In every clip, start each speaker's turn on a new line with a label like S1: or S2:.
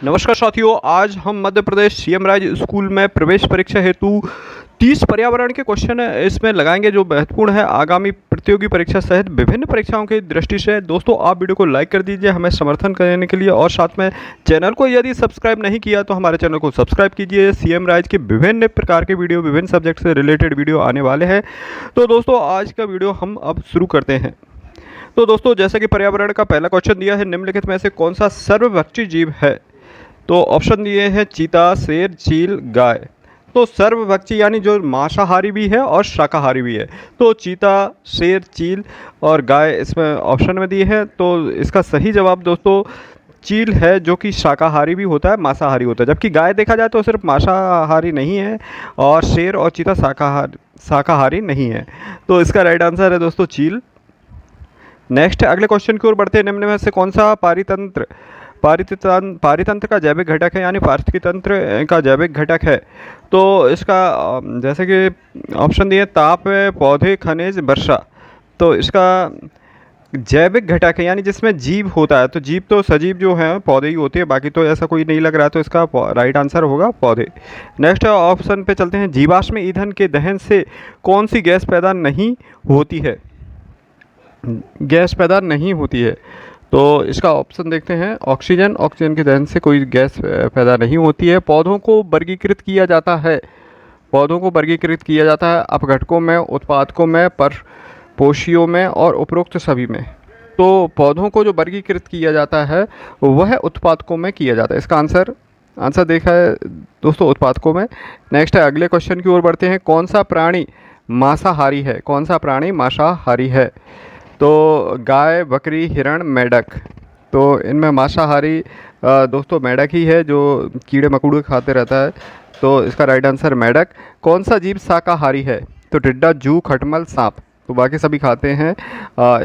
S1: नमस्कार साथियों, आज हम मध्य प्रदेश सीएम राज स्कूल में प्रवेश परीक्षा हेतु 30 पर्यावरण के क्वेश्चन इसमें लगाएंगे जो महत्वपूर्ण है आगामी प्रतियोगी परीक्षा सहित विभिन्न परीक्षाओं की दृष्टि से। दोस्तों, आप वीडियो को लाइक कर दीजिए हमें समर्थन करने के लिए, और साथ में चैनल को यदि सब्सक्राइब नहीं किया तो हमारे चैनल को सब्सक्राइब कीजिए। सीएम राज के विभिन्न प्रकार के वीडियो, विभिन्न सब्जेक्ट से रिलेटेड वीडियो आने वाले हैं। तो दोस्तों, आज का वीडियो हम अब शुरू करते हैं। तो दोस्तों, जैसा कि पर्यावरण का पहला क्वेश्चन दिया है, निम्नलिखित में से कौन सा सर्वभक्षी जीव है? तो ऑप्शन दिए हैं चीता, शेर, चील, गाय। तो सर्वभक्षी यानी जो मांसाहारी भी है और शाकाहारी भी है। तो चीता, शेर, चील और गाय इसमें ऑप्शन में दिए हैं। तो इसका सही जवाब दोस्तों चील है, जो कि शाकाहारी भी होता है, मांसाहारी होता है। जबकि गाय देखा जाए तो सिर्फ मांसाहारी नहीं है, और शेर और चीता शाकाहारी नहीं है। तो इसका राइट आंसर है दोस्तों चील। नेक्स्ट, अगले क्वेश्चन की ओर बढ़ते हैं। निम्न में से कौन सा पारितंत्र का जैविक घटक है, यानी पारिस्थितिकी तंत्र का जैविक घटक है? तो इसका जैसे कि ऑप्शन दिए ताप, पौधे, खनिज, वर्षा। तो इसका जैविक घटक है यानी जिसमें जीव होता है। तो जीव तो सजीव जो है पौधे ही होते हैं, बाकी तो ऐसा कोई नहीं लग रहा है। तो इसका राइट आंसर होगा पौधे। नेक्स्ट ऑप्शन पे चलते हैं। जीवाश्म ईंधन के दहन से कौन सी गैस पैदा नहीं होती है? गैस पैदा नहीं होती है। तो इसका ऑप्शन देखते हैं ऑक्सीजन। ऑक्सीजन के दहन से कोई गैस पैदा नहीं होती है। पौधों को वर्गीकृत किया जाता है। पौधों को वर्गीकृत किया जाता है अपघटकों में, उत्पादकों में, परपोषियों में और उपरोक्त सभी में। तो पौधों को जो वर्गीकृत किया जाता है वह उत्पादकों में किया जाता है। इसका आंसर देखा है दोस्तों उत्पादकों में। नेक्स्ट है, अगले क्वेश्चन की ओर बढ़ते हैं। कौन सा प्राणी मांसाहारी है? कौन सा प्राणी मांसाहारी है? तो गाय, बकरी, हिरण, मेंढक। तो इनमें मांसाहारी दोस्तों मेंढक ही है, जो कीड़े मकोड़े खाते रहता है। तो इसका राइट आंसर मेंढक। कौन सा जीव शाकाहारी है? तो टिड्डा, जू, खटमल, सांप। तो बाकी सभी खाते हैं।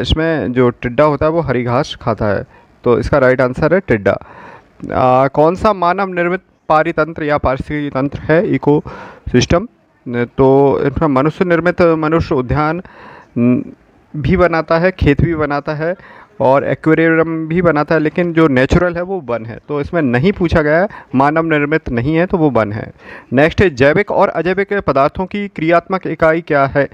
S1: इसमें जो टिड्डा होता है वो हरी घास खाता है। तो इसका राइट आंसर है टिड्डा। कौन सा मानव निर्मित पारितंत्र या पारिस्थितिकी तंत्र है? Ecosystem. तो इनमें मनुष्य निर्मित, मनुष्य उद्यान भी बनाता है, खेत भी बनाता है और एक्वेरियम भी बनाता है, लेकिन जो नेचुरल है वो वन है। तो इसमें नहीं पूछा गया है, मानव निर्मित नहीं है, तो वो वन है। नेक्स्ट है, जैविक और अजैविक पदार्थों की क्रियात्मक इकाई क्या है?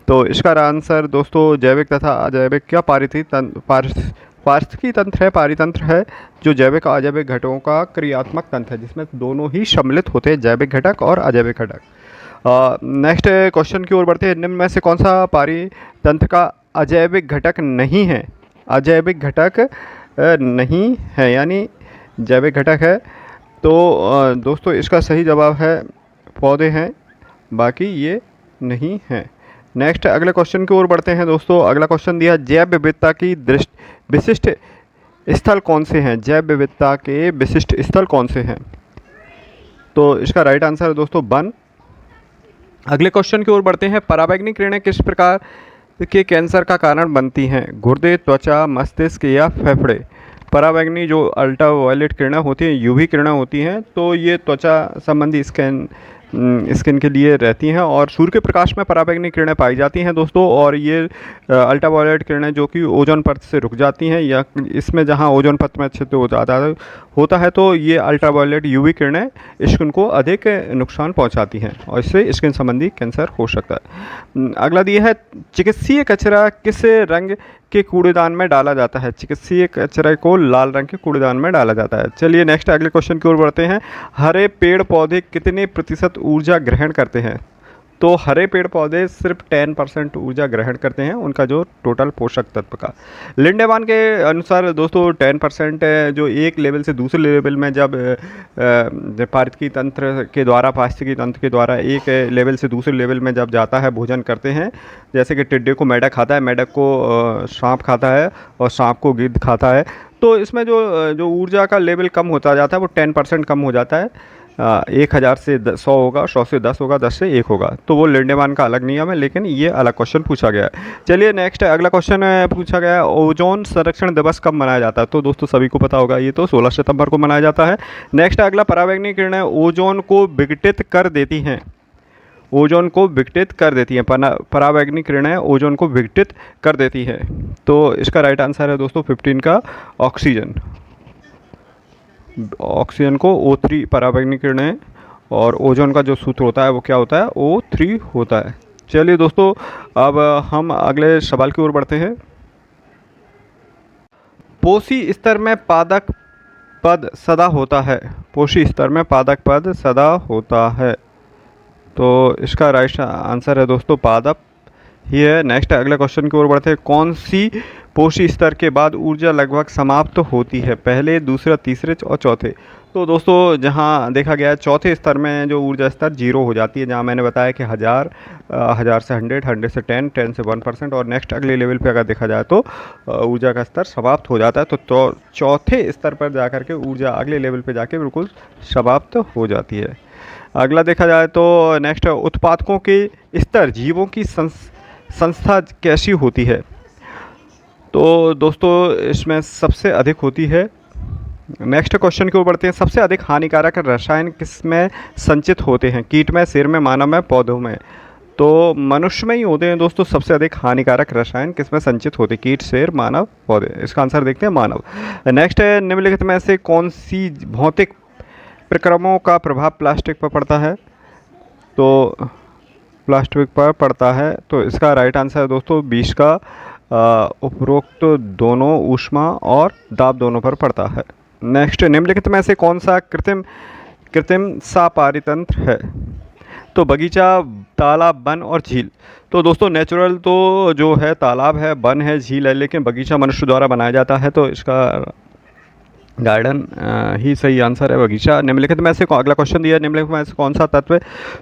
S1: तो इसका आंसर दोस्तों जैविक तथा अजैविक क्या पारिस्थितिकी तंत्र है, पारितंत्र है, जो जैविक और अजैविक घटकों का क्रियात्मक तंत्र है, जिसमें दोनों ही सम्मिलित होते हैं, जैविक घटक और अजैविक घटक। नेक्स्ट क्वेश्चन की ओर बढ़ते हैं। निम्न में से कौन सा पारितंत्र का अजैविक घटक नहीं है? अजैविक घटक नहीं है यानी जैविक घटक है। तो दोस्तों इसका सही जवाब है पौधे हैं, बाकी ये नहीं है। नेक्स्ट अगले क्वेश्चन की ओर बढ़ते हैं दोस्तों। अगला क्वेश्चन दिया, जैव विविधता की विशिष्ट स्थल कौन से हैं? जैव विविधता के विशिष्ट स्थल कौन से हैं? तो इसका राइट आंसर है दोस्तों वन। अगले क्वेश्चन की ओर बढ़ते हैं। पराबैंगनी किरणें किस प्रकार के कैंसर का कारण बनती हैं? गुर्दे, त्वचा, मस्तिष्क या फेफड़े? पराबैंगनी जो अल्ट्रावायलेट किरणें होती हैं, यूवी किरणें होती हैं, तो ये त्वचा संबंधी स्किन के लिए रहती हैं, और सूर्य के प्रकाश में पराबैंगनी किरणें पाई जाती हैं दोस्तों। और ये अल्ट्रावायलेट किरणें जो कि ओजोन परत से रुक जाती हैं, या इसमें जहां ओजोन परत में अच्छे से होता है, तो ये अल्ट्रावायलेट यूवी किरणें स्किन को अधिक नुकसान पहुंचाती हैं, और इससे स्किन संबंधी कैंसर हो सकता है। अगला दिया है, चिकित्सीय कचरा किस रंग के कूड़ेदान में डाला जाता है? चिकित्सीय कचरे को लाल रंग के कूड़ेदान में डाला जाता है। चलिए नेक्स्ट अगले क्वेश्चन की ओर बढ़ते हैं। हरे पेड़ पौधे कितने प्रतिशत ऊर्जा ग्रहण करते हैं? तो हरे पेड़ पौधे सिर्फ 10% ऊर्जा ग्रहण करते हैं, उनका जो टोटल पोषक तत्व का। लिंडेमान के अनुसार दोस्तों 10% जो एक लेवल से दूसरे लेवल में जब पारिस्थितिकी तंत्र के द्वारा एक लेवल से दूसरे लेवल में जब जाता है, भोजन करते हैं, जैसे कि टिड्डे को मेंढक खाता है, मेंढक को सांप खाता है, और सांप को गिद्ध खाता है। तो इसमें जो ऊर्जा का लेवल कम होता जाता है वो 10% कम हो जाता है। 1000 से 100 होगा, 100 से 10 होगा, 10 से 1 होगा। तो वो लिंडेमान का अलग नियम है, लेकिन ये अलग क्वेश्चन पूछा गया है। चलिए नेक्स्ट अगला क्वेश्चन पूछा गया है, ओजोन संरक्षण दिवस कब मनाया जाता है? तो दोस्तों सभी को पता होगा, ये तो 16 सितंबर को मनाया जाता है। नेक्स्ट अगला, पराबैंगनी किरणें ओजोन को विघटित कर देती हैं। ओजोन को विघटित कर देती हैं, पराबैंगनी किरणें ओजोन को विघटित कर देती है। तो इसका राइट आंसर है दोस्तों 15 का ऑक्सीजन। ऑक्सीजन को O3 पराबैंगनी किरणें, और ओजोन का जो सूत्र होता है वो क्या होता है, O3 होता है। चलिए दोस्तों, अब हम अगले सवाल की ओर बढ़ते हैं। पोषी स्तर में पादक पद सदा होता है। पोषी स्तर में पादक पद सदा होता है, तो इसका राइट आंसर है दोस्तों पादप ही है। नेक्स्ट अगले क्वेश्चन की ओर बढ़ते हैं। कौन सी पोषी स्तर के बाद ऊर्जा लगभग समाप्त होती है, पहले, दूसरा, तीसरे और चौथे? तो दोस्तों जहां देखा गया है चौथे स्तर में जो ऊर्जा स्तर 0 हो जाती है, जहां मैंने बताया कि 1000 से 100, 100 से 10, 10 से 1%, और नेक्स्ट अगले लेवल पे अगर देखा जाए तो ऊर्जा का स्तर समाप्त हो जाता है। तो चौथे स्तर पर जाकर के ऊर्जा अगले लेवल पे जाके बिल्कुल समाप्त हो जाती है। अगला देखा जाए तो नेक्स्ट उत्पादकों के स्तर जीवों की संस्था कैसी होती है? तो दोस्तों इसमें सबसे अधिक होती है। नेक्स्ट क्वेश्चन की ओर बढ़ते हैं। सबसे अधिक हानिकारक रसायन किसमें संचित होते हैं? कीट में, शेर में, मानव में, पौधों में? तो मनुष्य में ही होते हैं दोस्तों सबसे अधिक हानिकारक रसायन। किसमें संचित होते हैं? कीट, शेर, मानव, पौधे? इसका आंसर देखते हैं मानव। नेक्स्ट है, निम्नलिखित में से कौन सी भौतिक प्रक्रमों का प्रभाव प्लास्टिक पर पड़ता है? तो प्लास्टिक पर पड़ता है, तो इसका राइट आंसर है दोस्तों 20 का उपरोक्त दोनों ऊष्मा और दाब दोनों पर पड़ता है। नेक्स्ट, निम्नलिखित में से कौन सा कृत्रिम सा पारितंत्र है? तो बगीचा, तालाब, वन और झील? तो दोस्तों नेचुरल तो जो है तालाब है, वन है, झील है, लेकिन बगीचा मनुष्य द्वारा बनाया जाता है, तो इसका गार्डन ही सही आंसर है, बगीचा। निम्नलिखित में से अगला क्वेश्चन दिया है, निम्नलिखित में से कौन सा तत्व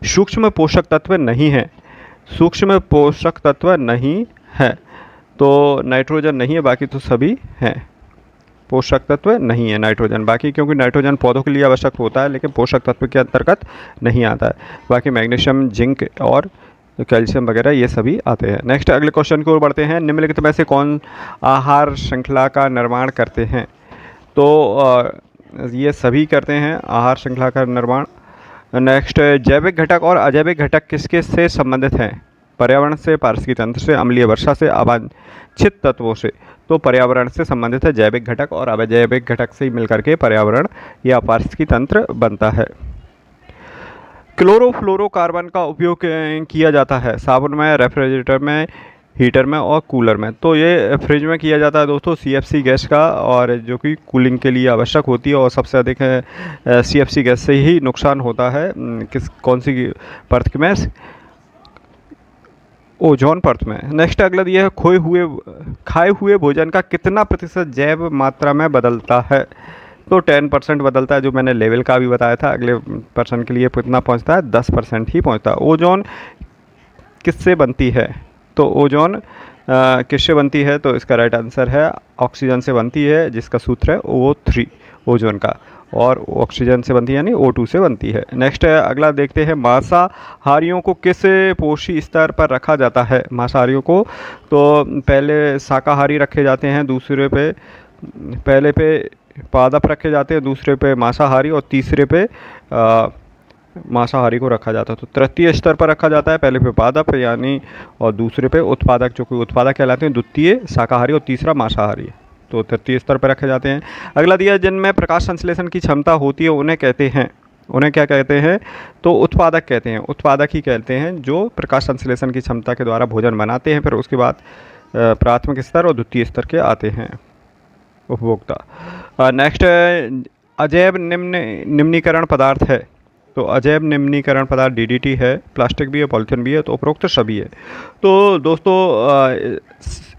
S1: सूक्ष्म पोषक तत्व नहीं है? सूक्ष्म पोषक तत्व नहीं है, तो नाइट्रोजन नहीं है, बाकी तो सभी हैं। पोषक तत्व नहीं है नाइट्रोजन, बाकी क्योंकि नाइट्रोजन पौधों के लिए आवश्यक होता है लेकिन पोषक तत्व के अंतर्गत नहीं आता है। बाकी मैग्नीशियम, जिंक और कैल्शियम वगैरह ये सभी आते हैं। नेक्स्ट अगले क्वेश्चन की ओर बढ़ते हैं। निम्नलिखित में से कौन आहार श्रृंखला का निर्माण करते हैं? तो ये सभी करते हैं आहार श्रृंखला का निर्माण। नेक्स्ट, जैविक घटक और अजैविक घटक किसके से संबंधित हैं? पर्यावरण से, पारिस्थितिक तंत्र से, अम्लीय वर्षा से, अवांछित तत्वों से? तो पर्यावरण से संबंधित है जैविक घटक, और अजैविक घटक से मिलकर के पर्यावरण या पारिस्थितिक तंत्र बनता है। क्लोरोफ्लोरोकार्बन का उपयोग किया जाता है साबुन में, रेफ्रिजरेटर में, हीटर में और कूलर में? तो ये फ्रिज में किया जाता है दोस्तों CFC गैस का, और जो कि कूलिंग के लिए आवश्यक होती है, और सबसे अधिक CFC गैस से ही नुकसान होता है। कौन सी परत में? ओजोन परत में। नेक्स्ट अगला दिया है, खाए हुए भोजन का कितना प्रतिशत जैव मात्रा में बदलता है? तो 10% बदलता है, जो मैंने लेवल का भी बताया था। अगले पर्सन के लिए कितना पहुंचता है? 10% ही पहुंचता है। ओजोन किससे बनती है? तो ओजोन किससे बनती है? तो इसका राइट आंसर है ऑक्सीजन से बनती है, जिसका सूत्र है O3 ओजोन का, और ऑक्सीजन से बनती है यानी O2 से बनती है। नेक्स्ट है अगला देखते हैं, मांसाहारियों को किस पोषी स्तर पर रखा जाता है? मांसाहारियों को तो पहले शाकाहारी रखे जाते हैं, दूसरे पे पहले पे पादप रखे जाते हैं, दूसरे पे मांसाहारी, और तीसरे पे मांसाहारी को रखा जाता है। तो तृतीय स्तर पर रखा जाता है, पहले पे पादप यानी, और दूसरे पे उत्पादक, जो कि उत्पादक कहलाते हैं, द्वितीय शाकाहारी और तीसरा मांसाहारी, तो तृतीय स्तर पर रखे जाते हैं। अगला दिया, जिनमें प्रकाश संश्लेषण की क्षमता होती है उन्हें कहते हैं, उन्हें क्या कहते हैं? तो उत्पादक कहते हैं, उत्पादक ही कहते हैं जो प्रकाश संश्लेषण की क्षमता के द्वारा भोजन बनाते हैं। फिर उसके बाद प्राथमिक स्तर और द्वितीय स्तर के आते हैं उपभोक्ता। नेक्स्ट, अजैव निम्नीकरण पदार्थ है? तो अजैव निम्नीकरण पदार्थ DDT है, प्लास्टिक भी है, पॉलीथीन भी है, तो उपरोक्त सभी है। तो दोस्तों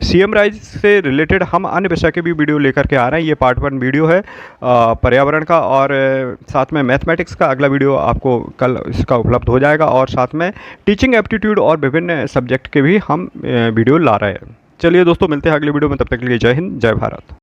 S1: CM राइज से रिलेटेड हम अन्य विषय के भी वीडियो लेकर के आ रहे हैं। ये पार्ट 1 वीडियो है पर्यावरण का, और साथ में मैथमेटिक्स का अगला वीडियो आपको कल इसका उपलब्ध हो जाएगा, और साथ में टीचिंग एप्टीट्यूड और विभिन्न सब्जेक्ट के भी हम वीडियो ला रहे हैं। चलिए दोस्तों, मिलते हैं अगले वीडियो में, तब तक के लिए जय हिंद, जय भारत।